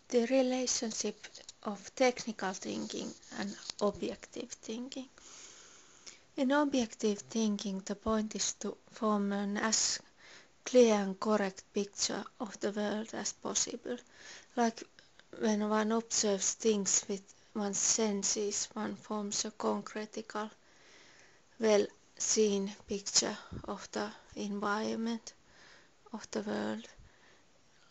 The relationship of technical thinking and objective thinking. In objective thinking, the point is to form an as clear and correct picture of the world as possible. Like when one observes things with one's senses, one forms a concretical, well-seen picture of the environment of the world.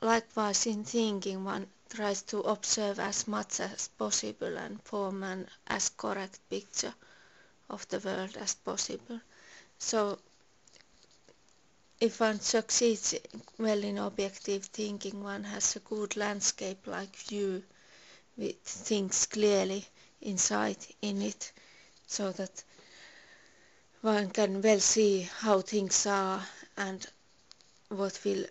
Likewise, in thinking, one tries to observe as much as possible and form an as correct picture of the world as possible. So, if one succeeds well in objective thinking, one has a good landscape-like view with things clearly inside in it, so that one can well see how things are and what will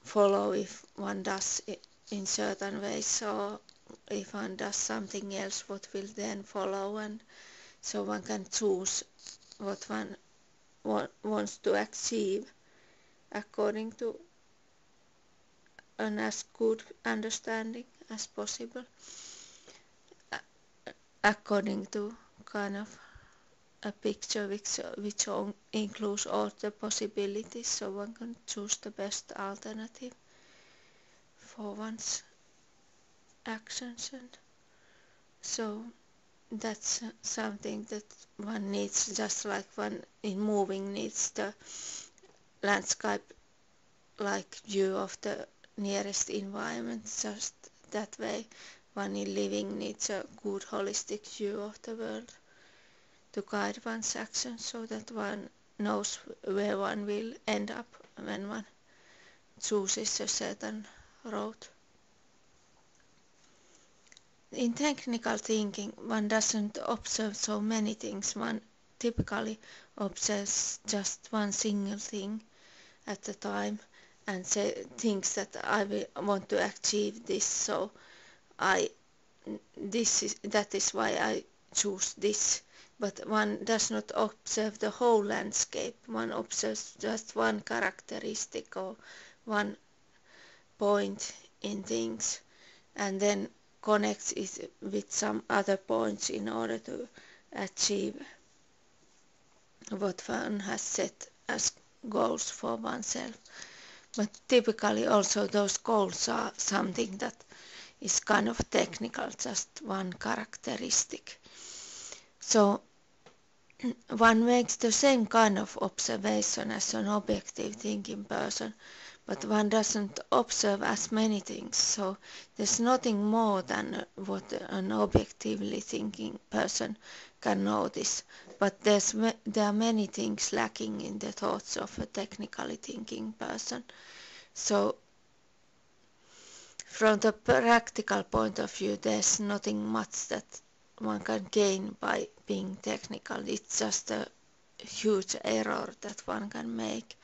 follow if one does it in certain ways, or if one does something else, what will then follow, and so one can choose what one wants to achieve according to an as good understanding as possible, according to kind of a picture which includes all the possibilities, so one can choose the best alternative for one's actions. And so that's something that one needs, just like one in moving needs the landscape like view of the nearest environment, just that way one in living needs a good holistic view of the world to guide one's actions, so that one knows where one will end up when one chooses a certain road. In technical thinking, one doesn't observe so many things. One typically observes just one single thing at a time and thinks that I want to achieve this, so that is why I choose this. But one does not observe the whole landscape. One observes just one characteristic or one point in things, and then connects it with some other points in order to achieve what one has set as goals for oneself. But typically also those goals are something that is kind of technical, just one characteristic. So one makes the same kind of observation as an objective thinking person, but one doesn't observe as many things, so there's nothing more than what an objectively thinking person can notice, but there are many things lacking in the thoughts of a technically thinking person. So from the practical point of view, there's nothing much that one can gain by being technical. It's just a huge error that one can make.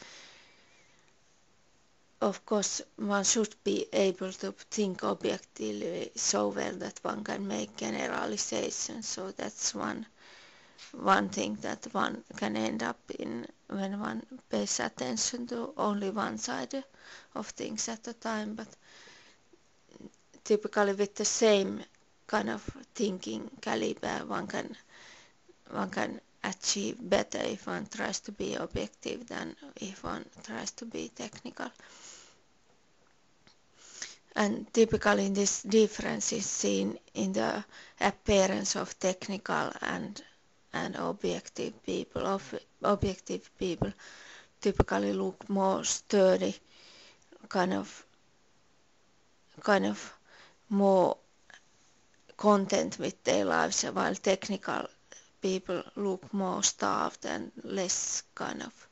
Of course, one should be able to think objectively so well that one can make generalizations. So that's one thing that one can end up in when one pays attention to only one side of things at a time. But typically with the same kind of thinking caliber, one can achieve better if one tries to be objective than if one tries to be technical. And typically this difference is seen in the appearance of technical and objective people. Objective people typically look more sturdy, kind of more content with their lives, while technical people look more starved and less kind of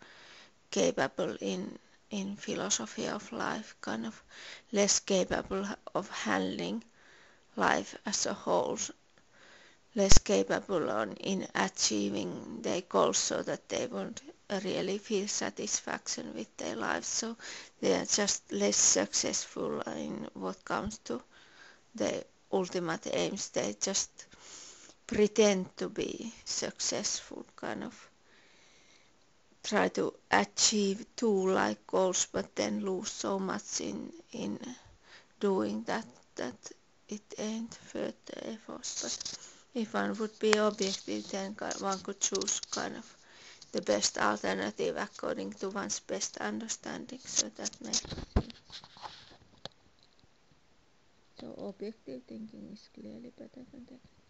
capable in philosophy of life, kind of less capable of handling life as a whole, less capable in achieving their goals, so that they won't really feel satisfaction with their lives. So they are just less successful in what comes to their ultimate aims. They just pretend to be successful, kind of try to achieve two like goals, but then lose so much in doing that it ain't further efforts. But if one would be objective, then one could choose kind of the best alternative according to one's best understanding. So that makes sense. So objective thinking is clearly better than technical.